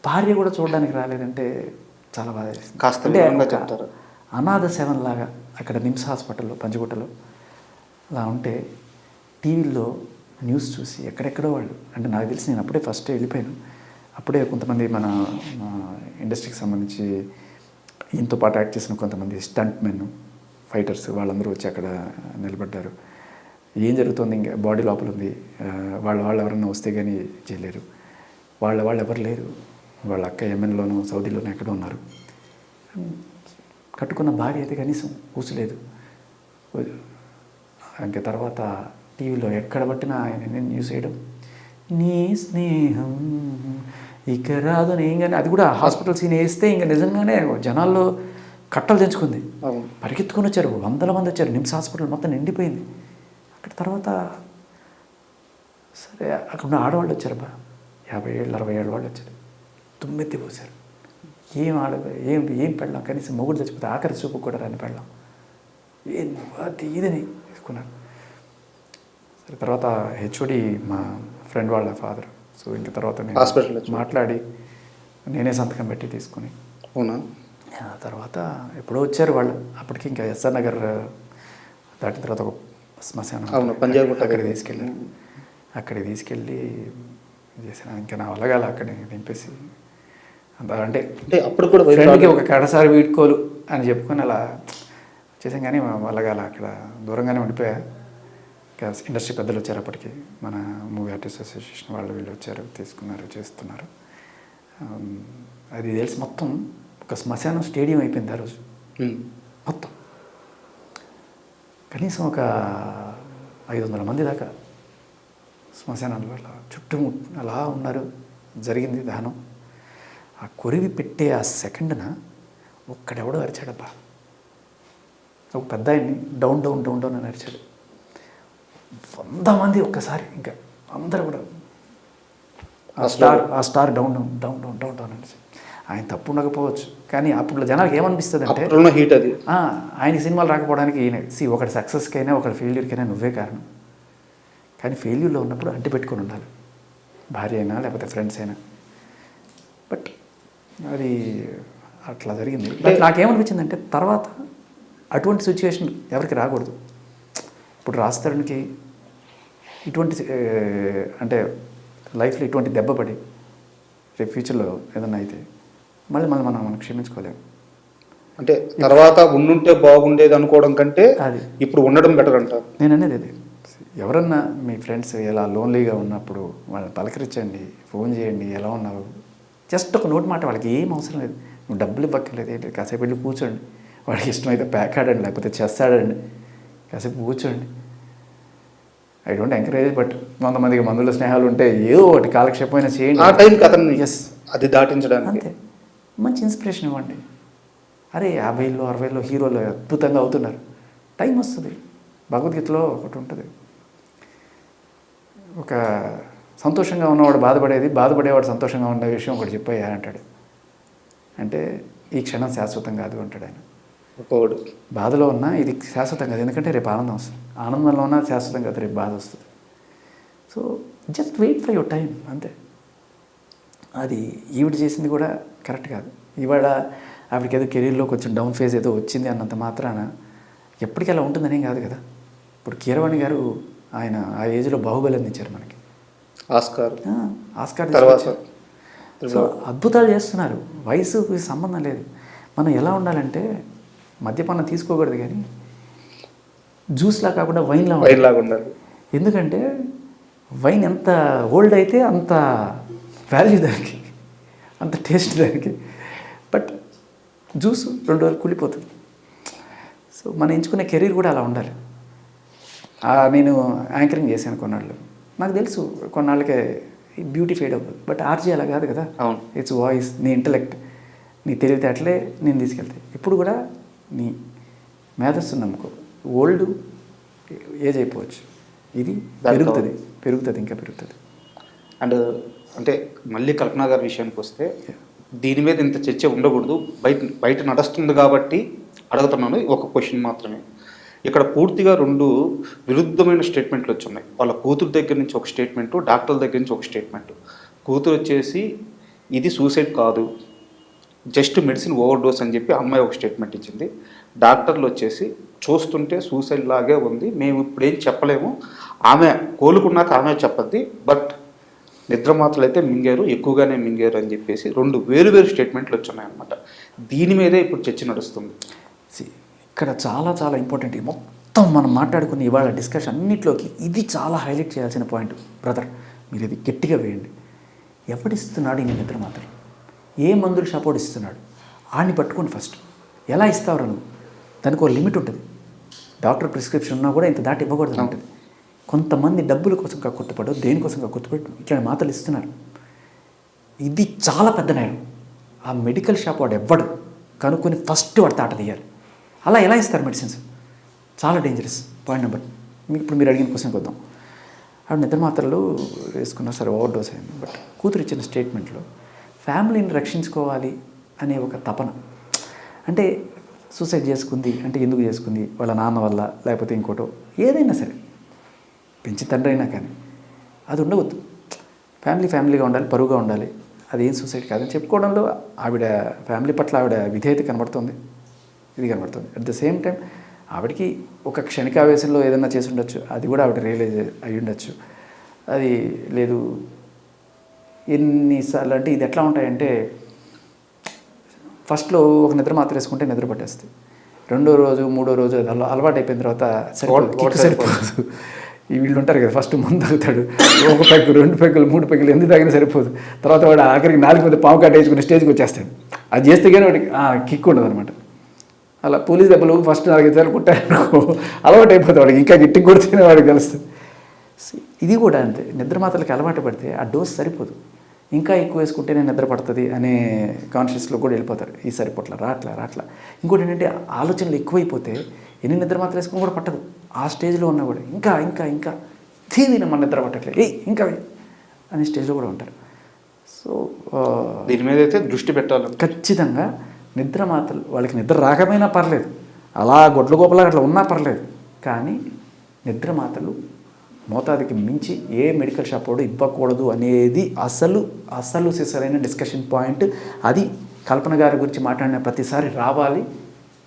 భార్య కూడా చూడడానికి రాలేదంటే చాలా బాధ వేస్తుంది. కాస్త చెప్తారు. అనాథ సేవన్లాగా అక్కడ నిమ్స్ హాస్పిటల్లో పంచగుట్టలో అలా ఉంటే టీవీల్లో న్యూస్ చూసి ఎక్కడెక్కడో వాళ్ళు, అంటే నాకు తెలిసి నేను అప్పుడే ఫస్ట్ వెళ్ళిపోయాను. అప్పుడే కొంతమంది మన ఇండస్ట్రీకి సంబంధించి ఈయనతో పాటు యాక్ట్ చేసిన కొంతమంది స్టంట్ మెన్, ఫైటర్స్ వాళ్ళందరూ వచ్చి అక్కడ నిలబడ్డారు. ఏం జరుగుతుంది, ఇంకా బాడీ లోపల ఉంది, వాళ్ళు ఎవరన్నా వస్తే కానీ చేయలేరు, వాళ్ళు ఎవరు లేరు, వాళ్ళ అక్క యెమెన్లోనూ సౌదీలోనూ ఎక్కడో ఉన్నారు. కట్టుకున్న భార్య అయితే కనీసం కూర్చోలేదు. ఇంకా తర్వాత టీవీలో ఎక్కడ పట్టినా ఆయన న్యూస్ వేయడం, నీ స్నేహం ఇక రాదు అని. ఏం కానీ అది కూడా హాస్పిటల్ సీన్ వేస్తే ఇంకా నిజంగానే జనాల్లో కట్టలు తెంచుకుంది. పరిగెత్తుకొని వచ్చారు, 100 మంది వచ్చారు. నిమ్స్ హాస్పిటల్ మొత్తం నిండిపోయింది. అక్కడ తర్వాత సరే అక్కడ ఉన్న ఆడవాళ్ళు వచ్చారబ్బా, 50 ఏళ్ళు 60 ఏళ్ళ వాళ్ళు వచ్చారు. తుమ్మెత్తి పోసారు. ఏం పెళ్ళాం, కనీసం మొగుడు చచ్చిపోతే ఆఖరి చూపు కూడా రాని పెళ్ళాం. ఇదని తీసుకున్నారు. సరే తర్వాత హెచ్ఓడి మా ఫ్రెండ్ వాళ్ళ ఫాదర్. సో ఇంక తర్వాత నేను హాస్పిటల్ మాట్లాడి నేనే సంతకం పెట్టి తీసుకుని అవునా? ఆ తర్వాత ఎప్పుడో వచ్చారు వాళ్ళు. అప్పటికి ఇంకా ఎస్ఆర్ నగర్ దాటిన తర్వాత ఒక శ్మశానం అవును, పంజాబ్ గుట్ట అక్కడికి తీసుకెళ్ళారు. అక్కడికి తీసుకెళ్ళి చేశాను. ఇంకా నా వల్ల కాల అక్కడికి దింపేసి అంత అంటే అంటే అప్పుడు కూడా ఫ్రెండ్కి ఒక కడసారి వీడుకోలు అని చెప్పుకొని అలా చేసాం. కానీ మా వల్ల కాల అక్కడ దూరంగానే ఉండిపోయా. ఇంకా ఇండస్ట్రీ పెద్దలు వచ్చారు అప్పటికి, మన మూవీ ఆర్టిస్ట్ అసోసియేషన్ వాళ్ళు వీళ్ళు వచ్చారు, తీసుకున్నారు, చేస్తున్నారు. అది తెలిసి మొత్తం ఒక శ్మశానం స్టేడియం అయిపోయింది ఆ రోజు మొత్తం. కనీసం ఒక 500 మంది దాకా శ్మశానాలు అలా చుట్టూ అలా ఉన్నారు. జరిగింది దహనం. ఆ కొరివి పెట్టే ఆ సెకండ్న ఒక్కడెవడో అరిచాడబ్బా. ఒక పెద్ద ఆయన్ని డౌన్ డౌన్ డౌన్ డౌన్ అని అరిచాడు. 100 మంది ఒక్కసారి ఇంకా అందరూ కూడా ఆ star down down down down down down అని. ఆయన తప్పు ఉండకపోవచ్చు, కానీ అప్పుడు జనాలకు ఏమనిపిస్తుంది అంటే హీట్ అది ఆయనకి సినిమాలు రాకపోవడానికి ఈయన ఒకటి సక్సెస్కి అయినా ఒకటి ఫెయిల్యూర్కైనా నువ్వే కారణం. కానీ ఫెయిల్యూర్లో ఉన్నప్పుడు అంటి పెట్టుకొని ఉండాలి, భార్య అయినా లేకపోతే ఫ్రెండ్స్ అయినా. బట్ అది అట్లా జరిగింది. బట్ నాకేమనిపించిందంటే తర్వాత అటువంటి సిచ్యువేషన్ ఎవరికి రాకూడదు. ఇప్పుడు రాస్తానికి ఇటువంటి అంటే లైఫ్లో ఇటువంటి దెబ్బ పడి రేపు ఫ్యూచర్లో ఏదన్నా అయితే మళ్ళీ మనం క్షమించుకోలేము. అంటే తర్వాత ఉండుంటే బాగుండేది అనుకోవడం కంటే అది ఇప్పుడు ఉండడం బెటర్ అంటారు. నేను అనేది అది. ఎవరన్నా మీ ఫ్రెండ్స్ ఎలా లోన్లీగా ఉన్నప్పుడు వాళ్ళని పలకరించండి, ఫోన్ చేయండి, ఎలా ఉన్నావు, జస్ట్ ఒక నోటి మాట. వాళ్ళకి ఏం అవసరం లేదు, నువ్వు డబ్బులు ఇవ్వక్కర్లేదు, ఏంటి కాసేపు వెళ్ళి కూర్చోండి, వాడికి ఇష్టమైతే ప్యాక్ ఆడండి, లేకపోతే చెస్ ఆడండి, కాసేపు కూర్చోండి. ఐ డోంట్ ఎంకరేజ్, బట్ కొంతమందికి మందుల స్నేహాలు ఉంటే ఏదో ఒకటి కాలక్షేపమైనా చేయండి. ఆ టైంకి అతన్ని ఎస్ అది దాటించడానికి అంతే. మంచి ఇన్స్పిరేషన్ ఇవ్వండి. అరే 50లో 60లో హీరోలు అద్భుతంగా అవుతున్నారు. టైం వస్తుంది. భగవద్గీతలో ఒకటి ఉంటుంది, ఒక సంతోషంగా ఉన్నవాడు బాధపడేవాడు సంతోషంగా ఉన్న విషయం ఒకటి చెప్పయ్యా అంటాడు. అంటే ఈ క్షణం శాశ్వతం కాదు అంటాడు ఆయన. బాధలో ఉన్నా ఇది శాశ్వతం కాదు, ఎందుకంటే రేపు ఆనందం వస్తుంది. ఆనందంలో ఉన్నా శాశ్వతం కాదు, రేపు బాధ వస్తుంది. So just wait for your time అంతే. అది ఈవిడ చేసింది కూడా కరెక్ట్ కాదు. ఇవాళ ఆవిడకి ఏదో కెరీర్లో కొంచెం డౌన్ ఫేజ్ ఏదో వచ్చింది అన్నంత మాత్రాన ఎప్పటికీ అలా ఉంటుందనేం కాదు కదా. ఇప్పుడు కీరవాణి గారు ఆయన ఆ ఏజ్లో బాహుబలి అందించారు మనకి, ఆస్కార్ తర్వాత. సో అద్భుతాలు చేస్తున్నారు. వయసుకి సంబంధం లేదు. మనం ఎలా ఉండాలంటే మద్యపానం తీసుకోకూడదు, కానీ జ్యూస్లా కాకుండా వైన్లా ఉండాలి. ఎందుకంటే వైన్ ఎంత ఓల్డ్ అయితే అంత వాల్యూ దానికి, అంత టేస్ట్ దానికి. బట్ జ్యూస్ 2 రోజులు కుళ్ళిపోతుంది. సో మనం ఎంచుకునే కెరీర్ కూడా అలా ఉండాలి. నేను యాంకరింగ్ చేశాను కొన్నాళ్ళు, నాకు తెలుసు కొన్నాళ్ళకే బ్యూటీ ఫేడ్ అవ్వదు. బట్ ఆర్జీ అలా కాదు కదా. అవును, ఇట్స్ వాయిస్, నీ ఇంటలెక్ట్, నీ తెలివితేటలే నేను తీసుకెళ్తాయి. ఇప్పుడు కూడా నీ మేధస్సును నమ్ముకో. ఓల్డ్ ఏజ్ అయిపోవచ్చు, ఇది పెరుగుతుంది ఇంకా పెరుగుతుంది. అండ్ అంటే మళ్ళీ కల్పన గారి విషయానికి వస్తే దీని మీద ఇంత చర్చ ఉండకూడదు, బయట నడుస్తుంది కాబట్టి అడుగుతున్నాను. ఒక క్వశ్చన్ మాత్రమే. ఇక్కడ పూర్తిగా 2 విరుద్ధమైన స్టేట్మెంట్లు వచ్చున్నాయి. వాళ్ళ కూతురు దగ్గర నుంచి ఒక స్టేట్మెంటు, డాక్టర్ల దగ్గర నుంచి ఒక స్టేట్మెంటు. కూతురు వచ్చేసి ఇది సూసైడ్ కాదు, జస్ట్ మెడిసిన్ ఓవర్ డోస్ అని చెప్పి అమ్మాయి ఒక స్టేట్మెంట్ ఇచ్చింది. డాక్టర్లు వచ్చేసి చూస్తుంటే సూసైడ్ లాగే ఉంది, మేము ఇప్పుడేం చెప్పలేము, ఆమె కోలుకున్నాక ఆమె చెప్పద్ది, బట్ నిద్ర మాత్రలు అయితే మింగారు, ఎక్కువగానే మింగారు అని చెప్పేసి 2 వేరు స్టేట్మెంట్లు వచ్చున్నాయి అన్నమాట. దీని మీదే ఇప్పుడు చర్చ నడుస్తుంది. ఇక్కడ చాలా చాలా ఇంపార్టెంట్. మొత్తం మనం మాట్లాడుకుని ఇవాళ డిస్కషన్ అన్నింటిలోకి ఇది చాలా హైలైట్ చేయాల్సిన పాయింట్. బ్రదర్, మీరు ఇది గట్టిగా వేయండి. ఎవడిస్తున్నాడు ఈ నిద్ర మాత్రలు? ఏ మందులు షాపోడు ఇస్తున్నాడు? ఆడిని పట్టుకోండి ఫస్ట్. ఎలా ఇస్తావు నువ్వు? దానికి ఒక లిమిట్ ఉంటుంది. డాక్టర్ ప్రిస్క్రిప్షన్ ఉన్నా కూడా ఇంత దాటి ఇవ్వకూడదు ఉంటుంది. కొంతమంది డబ్బుల కోసం కక్కుర్తిపడో దేనికోసం కక్కుర్తిపడి ఇట్లా మాత్రలు ఇస్తున్నారు. ఇది చాలా పెద్ద నేరం. ఆ మెడికల్ షాప్ వాడు ఎవ్వడు కనుక్కొని ఫస్ట్ వాడు తాట తీయాలి. అలా ఎలా ఇస్తారు మెడిసిన్స్? చాలా డేంజరస్. Point number. ఇప్పుడు మీరు అడిగిన క్వశ్చన్కి వద్దాం. ఆవిడ నిద్ర మాత్రలు వేసుకున్నా సరే, ఓవర్ డోస్ అయింది. బట్ కూతురు ఇచ్చిన స్టేట్మెంట్లో ఫ్యామిలీని రక్షించుకోవాలి అనే ఒక తపన. అంటే సూసైడ్ చేసుకుంది అంటే ఎందుకు చేసుకుంది? వాళ్ళ నాన్న వల్ల, లేకపోతే ఇంకోటో, ఏదైనా సరే పెంచి తండ్రి అయినా కానీ అది ఉండవద్దు. ఫ్యామిలీగా ఉండాలి, పరువుగా ఉండాలి. అది ఏం సొసైటీ కాదని చెప్పుకోవడంలో ఆవిడ ఫ్యామిలీ పట్ల ఆవిడ విధేయత కనబడుతుంది, ఇది కనబడుతుంది. అట్ ద సేమ్ టైం ఆవిడకి ఒక క్షణికావేశంలో ఏదైనా చేసి ఉండొచ్చు, అది కూడా ఆవిడ రియలైజ్ అయ్యి ఉండొచ్చు. అది లేదు ఎన్నిసార్లు అంటే ఇది ఎట్లా ఉంటాయంటే ఫస్ట్లో ఒక నిద్ర మాత్రం వేసుకుంటే నిద్ర పట్టేస్తుంది. రెండో రోజు మూడో రోజు అది అలవాటు అయిపోయిన తర్వాత సరిపోదు. ఈ వీళ్ళు ఉంటారు కదా, ఫస్ట్ ముందు తాగుతాడు, ఒక పెగ్గు 2 పెగ్గులు 3 పెగ్గులు ఎందుకు తాగినా సరిపోదు. తర్వాత వాడు ఆఖరికి 4 మీద పాము కట్టేసుకుని స్టేజ్కి వచ్చేస్తాడు. అది చేస్తే కానీ వాడికి కిక్ ఉండదు అనమాట. అలా పోలీస్ దెబ్బలు ఫస్ట్ 4-5 సార్లు కుట్టారనుకో అలవాటు అయిపోతుంది వాడికి, ఇంకా గట్టికి కొడితేనే వాడికి తెలుస్తుంది. ఇది కూడా అంతే, నిద్ర మాత్రలకి అలవాటు పడితే ఆ డోస్ సరిపోదు, ఇంకా ఎక్కువ వేసుకుంటేనే నిద్ర పడుతుంది అనే కాన్షియస్లో కూడా వెళ్ళిపోతారు. ఈ సరిపోట్ల రాట్లా. ఇంకోటి ఏంటంటే ఆలోచనలు ఎక్కువైపోతే ఎన్ని నిద్ర మాత్రం వేసుకుని కూడా పట్టదు. ఆ స్టేజ్లో ఉన్నా కూడా ఇంకా తీరిన మన నిద్ర పట్టట్లేదు, ఇంకా అనే స్టేజ్లో కూడా ఉంటారు. సో దీని మీద అయితే దృష్టి పెట్టాలి ఖచ్చితంగా. నిద్ర మాత్రలు వాళ్ళకి నిద్ర రాకపోయినా పర్లేదు, అలా గొడ్ల గోపలా అట్లా ఉన్నా పర్లేదు, కానీ నిద్ర మాత్రలు మోతాదుకి మించి ఏ మెడికల్ షాప్ వాడు ఇవ్వకూడదు అనేది అసలు సిసరైన డిస్కషన్ పాయింట్. అది కల్పన గారి గురించి మాట్లాడిన ప్రతిసారి రావాలి,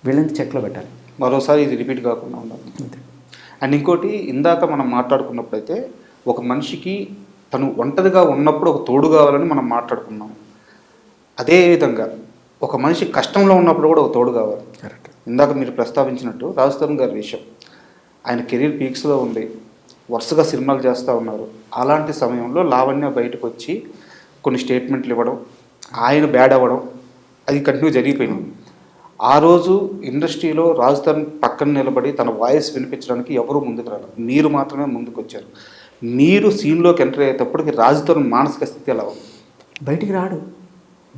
వీళ్ళని చెక్లో పెట్టాలి, మరోసారి ఇది రిపీట్ కాకుండా ఉండాలి అంతే. అండ్ ఇంకోటి, ఇందాక మనం మాట్లాడుకున్నప్పుడైతే ఒక మనిషికి తను ఒంటరిగా ఉన్నప్పుడు ఒక తోడు కావాలని మనం మాట్లాడుకున్నాం. అదేవిధంగా ఒక మనిషి కష్టంలో ఉన్నప్పుడు కూడా ఒక తోడు కావాలి. కరెక్ట్. ఇందాక మీరు ప్రస్తావించినట్టు రాజ్ తరుణ్ గారి విషయం, ఆయన కెరీర్ పీక్స్లో ఉండి వరుసగా సినిమాలు చేస్తూ ఉన్నారు. అలాంటి సమయంలో లావణ్య బయటకు వచ్చి కొన్ని స్టేట్మెంట్లు ఇవ్వడం, ఆయన బ్యాడ్ అవ్వడం, అది కంటిన్యూ జరిగిపోయింది. ఆ రోజు ఇండస్ట్రీలో రాజ్ తరుణ్ పక్కన నిలబడి తన వాయిస్ వినిపించడానికి ఎవరూ ముందుకు రాలేదు, మీరు మాత్రమే ముందుకు వచ్చారు. మీరు సీన్లోకి ఎంటర్ అయ్యేటప్పటికి రాజ్ తరుణ్ మానసిక స్థితి ఎలా ఉంది? బయటికి రాడు,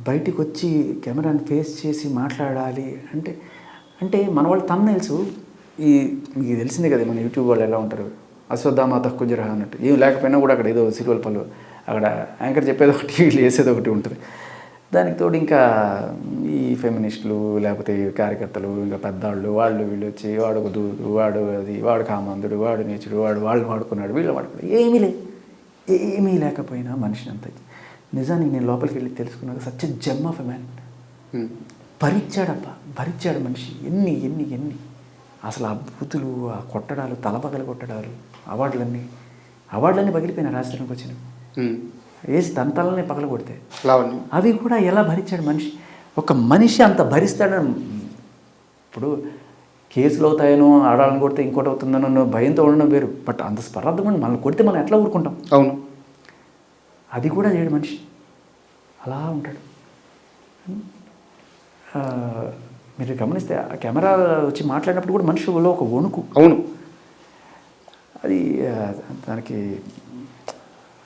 బయటికి వచ్చి కెమెరాని ఫేస్ చేసి మాట్లాడాలి అంటే మన వాళ్ళు తను తెలుసు. మీకు తెలిసిందే కదా, మన యూట్యూబ్ వాళ్ళు ఎలా ఉంటారు, అశ్వత్థామ తక్కుజరహ అన్నట్టు. ఏం లేకపోయినా కూడా అక్కడ ఏదో సిల్వల్ పళ్ళు, అక్కడ యాంకర్ చెప్పేది ఒకటి, వీళ్ళు వేసేది ఒకటి ఉంటుంది. దానికి తోడు ఇంకా ఈ ఫెమినిస్టులు లేకపోతే కార్యకర్తలు, ఇంకా పెద్దవాళ్ళు, వాళ్ళు వీళ్ళు వచ్చి వాడు ఒక దూడు, వాడు అది, వాడు కామందుడు, వాడు నీచుడు, వాళ్ళు వాడుకున్నాడు, వీళ్ళు వాడుకున్నాడు. ఏమీ లేకపోయినా మనిషిని అంత నిజానికి నేను లోపలికి వెళ్ళి తెలుసుకున్నాక such gem of a man. భరించాడు మనిషి. ఎన్ని అసలు ఆ బూతులు, ఆ కొట్టడాలు, తలపగలు కొట్టడాలు, అవార్డులన్నీ పగిలిపోయినా రాజధానికి వచ్చినవి. వేసి దంతాలనే పగల కొడితే అవి కూడా ఎలా భరించాడు మనిషి. ఒక మనిషి అంత భరిస్తాడని, ఇప్పుడు కేసులు అవుతాయనో, ఆడాలని కొడితే ఇంకోటి అవుతుందనో భయంతో ఉండడం వేరు. బట్ అంత స్పర్ధం మనల్ని కొడితే మనం ఎట్లా ఊరుకుంటాం? అవును, అది కూడా చేయడు మనిషి, అలా ఉంటాడు. మీరు గమనిస్తే ఆ కెమెరా వచ్చి మాట్లాడినప్పుడు కూడా మనిషిలో ఒక వణుకు. అవును, అది దానికి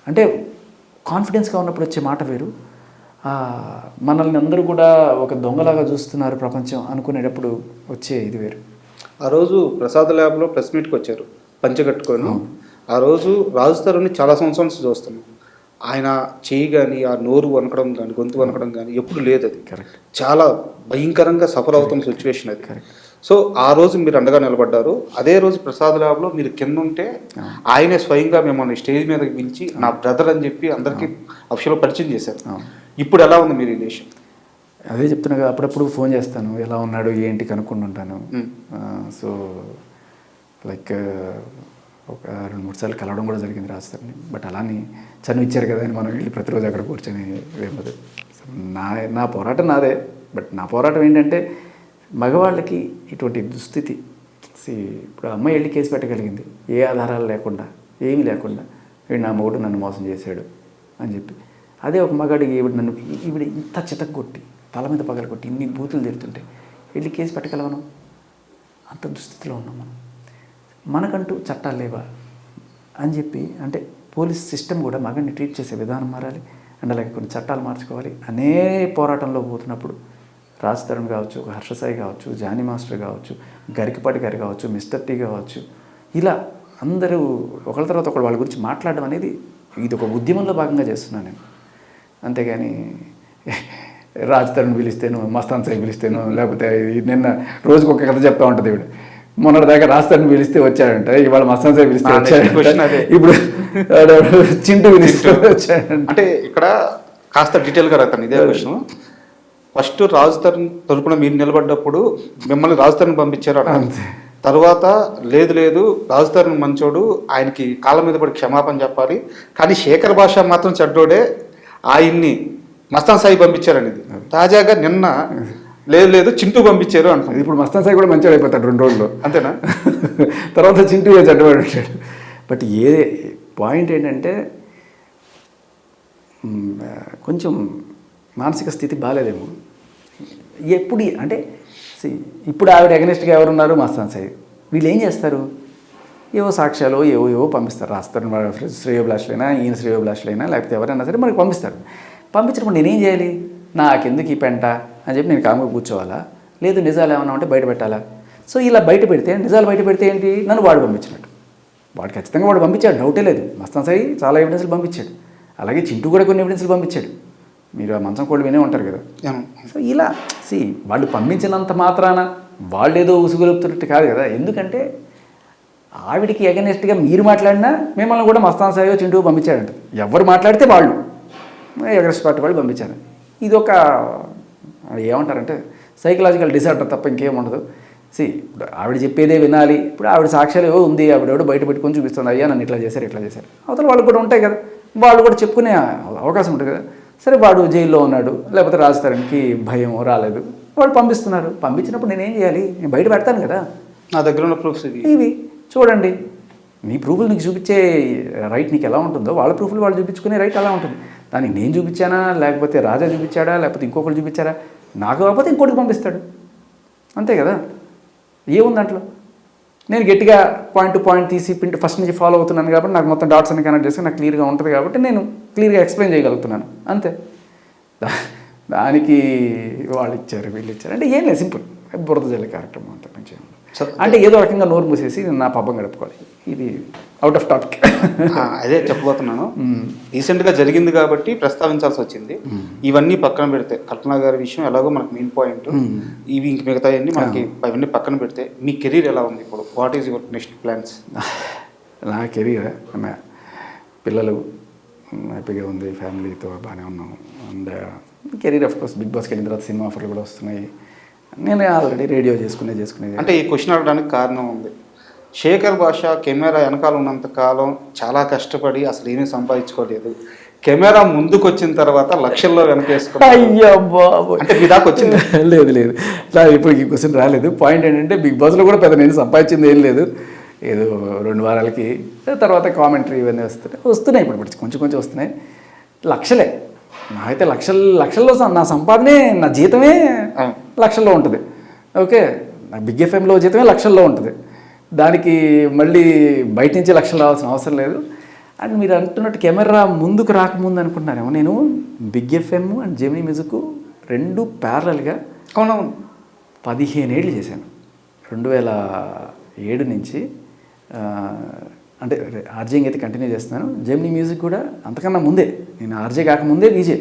అంటే కాన్ఫిడెన్స్గా ఉన్నప్పుడు వచ్చే మాట వేరు. మనల్ని అందరూ కూడా ఒక దొంగలాగా చూస్తున్నారు ప్రపంచం అనుకునేటప్పుడు వచ్చే ఇది వేరు. ఆ రోజు ప్రసాద్ ల్యాబ్లో ప్రెస్ మీట్కి వచ్చారు పంచగట్టుకొని. ఆ రోజు రాజ్ తరుణ్ని చాలా సంవత్సరాల నుంచి చూస్తున్నాం. ఆయన చేయి కానీ, ఆ నోరు వనకడం కానీ, గొంతు వనకడం కానీ ఎప్పుడు లేదు. అది చాలా భయంకరంగా సఫర్ అవుతున్న సిచ్యువేషన్ అది. సో ఆ రోజు మీరు అండగా నిలబడ్డారు. అదే రోజు ప్రసాద్ ల్యాబ్లో మీరు కింద ఉంటే ఆయనే స్వయంగా మిమ్మల్ని స్టేజ్ మీదకి పిలిచి నా బ్రదర్ అని చెప్పి అందరికీ అఫీషియల్గా పరిచయం చేశారు. ఇప్పుడు ఎలా ఉంది మీ రిలేషన్? అదే చెప్తున్నా కదా, అప్పుడప్పుడు ఫోన్ చేస్తాను, ఎలా ఉన్నాడు ఏంటి కనుక్కొని ఉంటాను. సో లైక్ ఒక 2-3 సార్లు కలవడం కూడా జరిగింది రాజధాని. బట్ అలానే చనువు ఇచ్చారు కదా అని మనం వెళ్ళి ప్రతిరోజు అక్కడ కూర్చొని వేయదు. నా పోరాటం నాదే. బట్ నా పోరాటం ఏంటంటే మగవాళ్ళకి ఇటువంటి దుస్థితి. ఇప్పుడు అమ్మాయి వెళ్ళి కేసు పెట్టగలిగింది ఏ ఆధారాలు లేకుండా, ఏమీ లేకుండా, వీడు నా మొగుడు నన్ను మోసం చేశాడు అని చెప్పి. అదే ఒక మగాడికి ఈవిడ ఇంత చితక్కొట్టి, తల మీద పగలగొట్టి, ఇన్ని బూతులు తిడుతుంటే వెళ్ళి కేసు పెట్టగలవను? అంత దుస్థితిలో ఉన్నాం మనం. మనకంటూ చట్టాలు లేవా అని చెప్పి, అంటే పోలీస్ సిస్టమ్ కూడా మగడిని ట్రీట్ చేసే విధానం మారాలి. అండ్ అలాగే కొన్ని చట్టాలు మార్చుకోవాలి అనే పోరాటంలో పోతున్నప్పుడు రాజ్ తరుణ్ కావచ్చు, హర్షసాయి కావచ్చు, జానీ మాస్టర్ కావచ్చు, గరికపాటి గారు కావచ్చు, మిస్టర్ టీ కావచ్చు, ఇలా అందరూ ఒకళ్ళ తర్వాత ఒకళ్ళు వాళ్ళ గురించి మాట్లాడడం అనేది ఇది ఒక ఉద్యమంలో భాగంగా చేస్తున్నాను నేను. అంతేగాని రాజ్ తరుణ్ పిలిస్తేనో, మస్తాన్ సాయి పిలిస్తేనో, లేకపోతే నిన్న రోజుకొక కథ చెప్తా ఉంటుంది ఇవిడ, మొన్నటిదాకా రాస్తాను పిలిస్తే వచ్చాడంట, ఇవాళ మస్తాన్ సాయి పిలిస్తే నా next question అదే. వచ్చాడంట, ఇప్పుడు చింటూ పిలిస్తే వచ్చాడంట. అంటే ఇక్కడ కాస్త డీటెయిల్గా రాస్తాను ఇదే క్వశ్చన్. ఫస్ట్ రాజు తరపున మీరు నిలబడ్డప్పుడు మిమ్మల్ని రాజు పంపించారు అట. అంతే. తర్వాత లేదు రాజు మంచోడు, ఆయనకి కాళ్ళ మీద పడి క్షమాపణ చెప్పాలి, కానీ శేఖర్ భాష మాత్రం చెడ్డోడే, ఆయన్ని మస్తాన్ సాయి పంపించారనేది. తాజాగా నిన్న లేదు చింటూ పంపించారు అంటున్నారు. ఇప్పుడు మస్తాన్ సాయి కూడా మంచిగా అయిపోతాడు 2 రోజుల్లో, అంతేనా? తర్వాత చింటూ చెడ్డవాడు ఉంటాడు. బట్ పాయింట్ ఏంటంటే కొంచెం మానసిక స్థితి బాగాలేదేమో ఎప్పుడు. అంటే ఇప్పుడు ఆవిడ అగనెస్ట్గా ఎవరున్నారు? మస్తాన్ సాయి. వీళ్ళు ఏం చేస్తారు? ఏవో సాక్ష్యాలు ఏవో పంపిస్తారు, రాస్తారు. శ్రేయోభిలాషులైనా, ఈయన శ్రేయోభిలాషులైనా, లేకపోతే ఎవరైనా సరే మనకి పంపిస్తారు. పంపించినప్పుడు నేనేం చేయాలి? నాకెందుకు ఈ పెంట అని చెప్పి నేను కాముగా కూర్చోవాలా? లేదు నిజాలు ఏమన్నా ఉంటే బయట పెట్టాలా? సో ఇలా బయట పెడితే, నిజాలు బయట పెడితే ఏంటి? నన్ను వాడు పంపించినట్టు. వాడు ఖచ్చితంగా వాడు పంపించాడు, డౌటే లేదు. మస్తాన్ సాయి చాలా ఎవిడెన్స్లు పంపించాడు, అలాగే చింటూ కూడా కొన్ని ఎవిడెన్స్లు పంపించాడు. మీరు ఆ మంచం కోళ్ళు వినే ఉంటారు కదా. సో ఇలా వాళ్ళు పంపించినంత మాత్రాన వాళ్ళు ఏదో ఉసుగొలుపుతున్నట్టు కాదు కదా. ఎందుకంటే ఆవిడికి అగెనెస్ట్గా మీరు మాట్లాడినా మిమ్మల్ని కూడా మస్తాన్ సాయో చింటూ పంపించాడంట. ఎవరు మాట్లాడితే వాళ్ళు ఎగరెస్ట్ పార్టీ వాళ్ళు పంపించారు. ఇది ఒక ఏమంటారంటే సైకలాజికల్ డిసార్డర్ తప్ప ఇంకేం ఉండదు. ఇప్పుడు ఆవిడ చెప్పేదే వినాలి. ఇప్పుడు ఆవిడ సాక్ష్యాలు ఏవో ఉంది, ఆవిడ బయట పెట్టుకొని చూపిస్తుంది, అయ్యా నన్ను ఇట్లా చేశారు అవతల వాళ్ళు కూడా ఉంటాయి కదా, వాళ్ళు కూడా చెప్పుకునే అవకాశం ఉంటుంది కదా. సరే వాడు జైల్లో ఉన్నాడు, లేకపోతే రాజధానికి భయం రాలేదు, వాళ్ళు పంపిస్తున్నారు. పంపించినప్పుడు నేనేం చేయాలి? నేను బయట పెడతాను కదా. నా దగ్గర ఉన్న ప్రూఫ్స్ ఇవి చూడండి. నీ ప్రూఫ్లు నీకు చూపించే రైట్ నీకు ఎలా ఉంటుందో, వాళ్ళ ప్రూఫ్లు వాళ్ళు చూపించుకునే రైట్ అలా ఉంటుంది. దానికి నేను చూపించానా, లేకపోతే రాజా చూపించాడా, లేకపోతే ఇంకొకరు చూపించారా? నాకు కాకపోతే ఇంకోటికి పంపిస్తాడు, అంతే కదా. ఏముంది దాంట్లో? నేను గట్టిగా పాయింట్ టు పాయింట్ తీసి ఫస్ట్ నుంచి ఫాలో అవుతున్నాను కాబట్టి నాకు మొత్తం డాట్స్ అన్ని కనెక్ట్ చేసి నాకు క్లియర్గా ఉంటుంది కాబట్టి నేను క్లియర్గా ఎక్స్ప్లెయిన్ చేయగలుగుతున్నాను, అంతే. దానికి వాళ్ళు ఇచ్చారు, వీళ్ళు ఇచ్చారు అంటే ఏం లేదు, సింపుల్ బురద జల్లి కార్యక్రమం అంత మంచిగా. అంటే ఏదో రకంగా నోరు మూసేసి నా పబ్బం గడుపుకోవాలి. ఇది అవుట్ ఆఫ్ టాపిక్. అదే చెప్పబోతున్నాను. రీసెంట్గా జరిగింది కాబట్టి ప్రస్తావించాల్సి వచ్చింది. ఇవన్నీ పక్కన పెడితే కల్పన గారి విషయం ఎలాగో మనకు మెయిన్ పాయింట్, ఇవి ఇంక మిగతాయన్నీ మనకి అవన్నీ పక్కన పెడితే మీ కెరీర్ ఎలా ఉంది ఇప్పుడు? What is your next plans? నా కెరీర్ పిల్లలు హ్యాపీగా ఉంది, ఫ్యామిలీతో బాగానే ఉన్నాము. And career of course big బాస్కి వెళ్ళిన తర్వాత సినిమా ఆఫర్లు కూడా వస్తున్నాయి. నేను ఆల్రెడీ రేడియో చేసుకునేది. అంటే ఈ క్వశ్చన్ అడగడానికి కారణం ఉంది. శేఖర్ భాష కెమెరా వెనకాల ఉన్నంత కాలం చాలా కష్టపడి అసలు ఏమీ సంపాదించుకోలేదు. కెమెరా ముందుకు వచ్చిన తర్వాత లక్షల్లో వెనకేసుకున్నాను. అయ్యో బాబు, అంటే మీ దాకా వచ్చింది? లేదు సార్, ఇప్పుడు ఈ క్వశ్చన్ రాలేదు. పాయింట్ ఏంటంటే బిగ్ బాస్లో కూడా పెద్ద నేను సంపాదించింది ఏం లేదు. ఏదో 2 వారాలకి తర్వాత కామెంటరీ ఇవన్నీ వస్తున్నాయి. ఇప్పుడు కొంచెం వస్తున్నాయి. లక్షలే, నాకైతే లక్షల్లో నా సంపాదనే, నా జీతమే లక్షల్లో ఉంటుంది. ఓకే, నా బిగ్ ఎఫ్ఎంలో జీతమే లక్షల్లో ఉంటుంది. దానికి మళ్ళీ బయట నుంచి లక్షలు రావాల్సిన అవసరం లేదు. అండ్ మీరు అంటున్నట్టు కెమెరా ముందుకు రాకముందు అనుకుంటున్నారేమో, నేను big FM and Gemini music 2 ప్యారలల్గా 15 ఏళ్ళు చేశాను. 2007 నుంచి అంటే ఆర్జేయింగ్ అయితే కంటిన్యూ చేస్తున్నాను. జెమినీ మ్యూజిక్ కూడా అంతకన్నా ముందే, నేను ఆర్జే కాకముందే డీజే.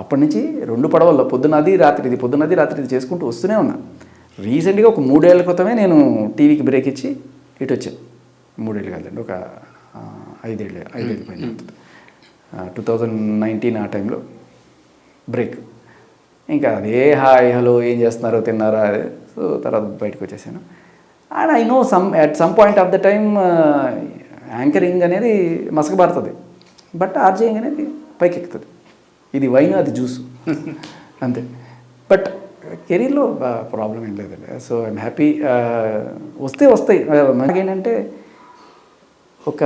అప్పటి నుంచి 2 పడవల్లో పొద్దున్నది రాత్రి ఇది చేసుకుంటూ వస్తూనే ఉన్నా. రీసెంట్గా ఒక 3 ఏళ్ల క్రితమే నేను టీవీకి బ్రేక్ ఇచ్చి ఇటు వచ్చాను. 3 ఏళ్ళు కాదండి, ఒక 5 ఏళ్ళు పైన. 2019 ఆ టైంలో బ్రేక్. ఇంకా అదే హాయ్ హలో ఏం చేస్తున్నారో తిన్నారా, సో తర్వాత బయటకు వచ్చేసాను. And I know at some point of the time anchoring అనేది మసకబారుతుంది, బట్ ఆర్జేయింగ్ అనేది పైకి ఎక్కుతుంది. ఇది వైన్, అది జ్యూస్, అంతే. బట్ కెరీర్లో ప్రాబ్లం ఏం లేదండి. So I'm happy. వస్తాయి. మనకేంటంటే ఒక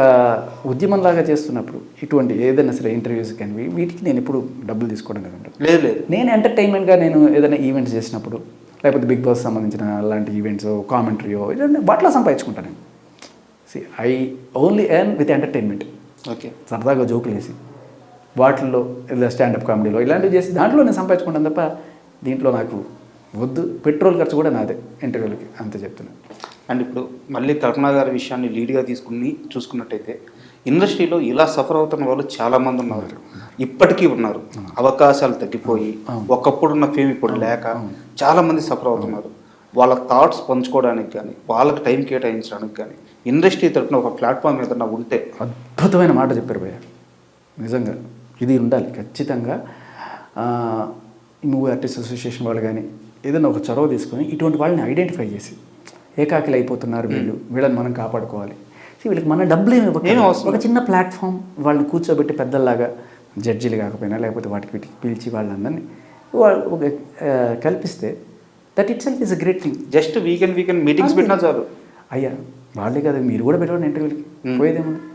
ఉద్యమంలాగా చేస్తున్నప్పుడు ఇటువంటి ఏదైనా సరే ఇంటర్వ్యూస్ కానీ వీటికి నేను ఎప్పుడు డబ్బులు తీసుకోవడం కదండి. లేదు నేను ఎంటర్టైన్మెంట్గా నేను ఏదైనా ఈవెంట్స్ చేసినప్పుడు, లేకపోతే బిగ్ బాస్ సంబంధించిన అలాంటి ఈవెంట్స్, కామెంటరీయో వాటిలో సంపాదించుకుంటాను నేను. I only earn with entertainment. Okay, సరదాగా జోకులు వేసి వాటిల్లో లేదా స్టాండప్ కామెడీలో ఇలాంటివి చేసి దాంట్లో నేను సంపాదించుకుంటాను తప్ప దీంట్లో నాకు వద్దు. పెట్రోల్ ఖర్చు కూడా నాదే ఇంటర్వ్యూలకి, అంతే చెప్తున్నాను. అండ్ ఇప్పుడు మళ్ళీ కల్పన గారి విషయాన్ని లీడ్గా చూసుకున్నట్టయితే ఇండస్ట్రీలో ఇలా సఫర్ అవుతున్న వాళ్ళు చాలామంది ఉన్నారు, ఇప్పటికీ ఉన్నారు. అవకాశాలు తగ్గిపోయి ఒకప్పుడున్న ఫేమ్ ఇప్పుడు లేక చాలామంది సఫర్ అవుతున్నారు. వాళ్ళ థాట్స్ పంచుకోవడానికి కానీ వాళ్ళకి టైం కేటాయించడానికి కానీ ఇండస్ట్రీ తరపున ఒక ప్లాట్ఫామ్ ఏదైనా ఉంటే. అద్భుతమైన మాట చెప్పారు భయ్య, నిజంగా ఇది ఉండాలి ఖచ్చితంగా. మూవీ ఆర్టిస్ట్ అసోసియేషన్ వాళ్ళు కానీ ఏదైనా ఒక చొరవ తీసుకొని ఇటువంటి వాళ్ళని ఐడెంటిఫై చేసి ఏకాకిలు అయిపోతున్నారు వీళ్ళు, వీళ్ళని మనం కాపాడుకోవాలి. వీళ్ళకి మన డబ్బులు ఏమి ఇవ్వకపోతే ఒక చిన్న ప్లాట్ఫామ్ వాళ్ళని కూర్చోబెట్టి పెద్దల్లాగా జడ్జీలు కాకపోయినా లేకపోతే వాటికి వీటికి పిలిచి వాళ్ళందరినీ వాళ్ళు ఒక కల్పిస్తే that it self is a great thing. Just weekend meetings పెట్టినా చాలు. అయ్యా వాళ్ళే కదా, మీరు కూడా పెట్టండి ఇంటర్వ్యూలకి, పోయేదేముంది.